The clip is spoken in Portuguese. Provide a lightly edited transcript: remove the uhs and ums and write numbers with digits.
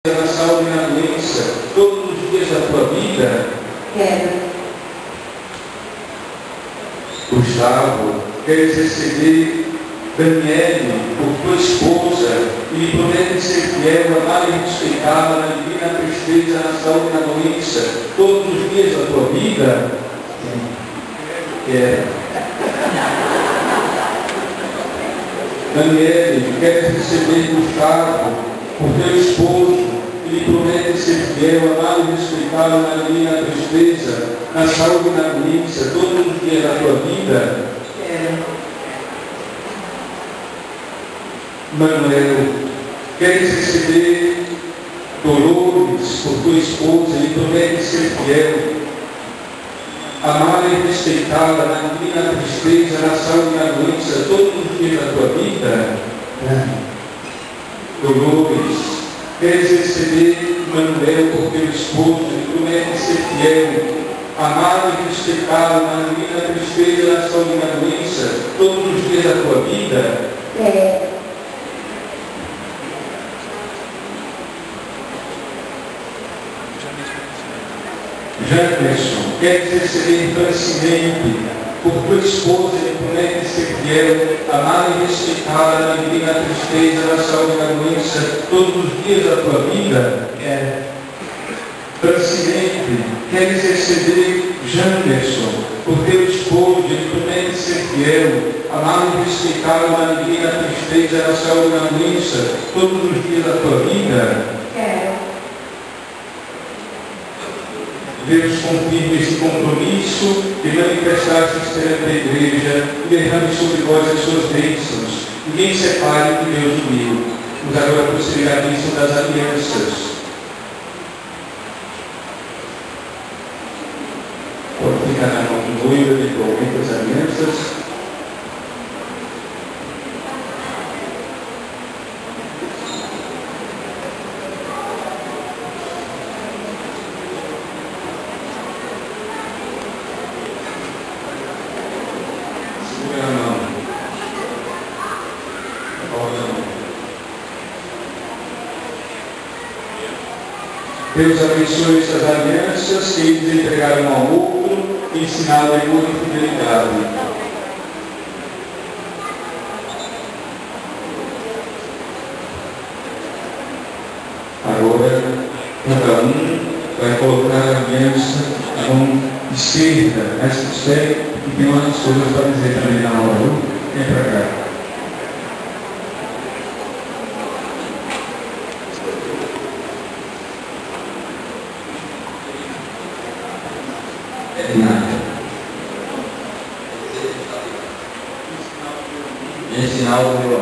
na saúde e na doença, todos os dias da tua vida? Quero. Gustavo, queres receber Daniele por tua esposa e lhe prometes ser fiel, amar e respeitá-la na divina tristeza, na saúde e na doença, todos os dias da tua vida? Quero. Daniele, queres receber Gustavo por teu esposo e lhe prometes ser fiel, amar e respeitá-lo na divina tristeza, na saúde e na doença, todos os dias da tua vida? Quero. Manuel, queres receber Dolores por tua esposa e lhe prometes ser fiel, amar e respeitá-la na divina tristeza, na saúde e na doença, todos os dias da tua vida? Dolores, queres receber Manuel por teu esposo e lhe prometes ser fiel, amar e respeitá-la na divina tristeza, na saúde e na doença, todos os dias da tua vida? Jefferson, queres receber Francineide por tua esposa e prometes ser fiel, amar e respeitá-la na divina tristeza, na saúde e na doença, todos os dias da tua vida? Francineide, queres receber Janderson por teu esposo e prometes ser fiel, amar e respeitá-la na divina tristeza, na saúde e na doença, todos os dias da tua vida? Deus confirme esse compromisso e manifestar-se perante a igreja e derrame sobre vós as suas bênçãos. Ninguém separe o que Deus uniu. Vamos agora prosseguir a bênção das alianças. Pode ficar na mão do noivo, eventualmente, as alianças. Deus abençoe essas alianças que eles entregaram um ao outro e ensinaram em muita fidelidade. Agora, cada um vai colocar a aliança na mão esquerda, essa série, e tem umas coisas para dizer também na hora, viu? Vem para cá. Em sinal do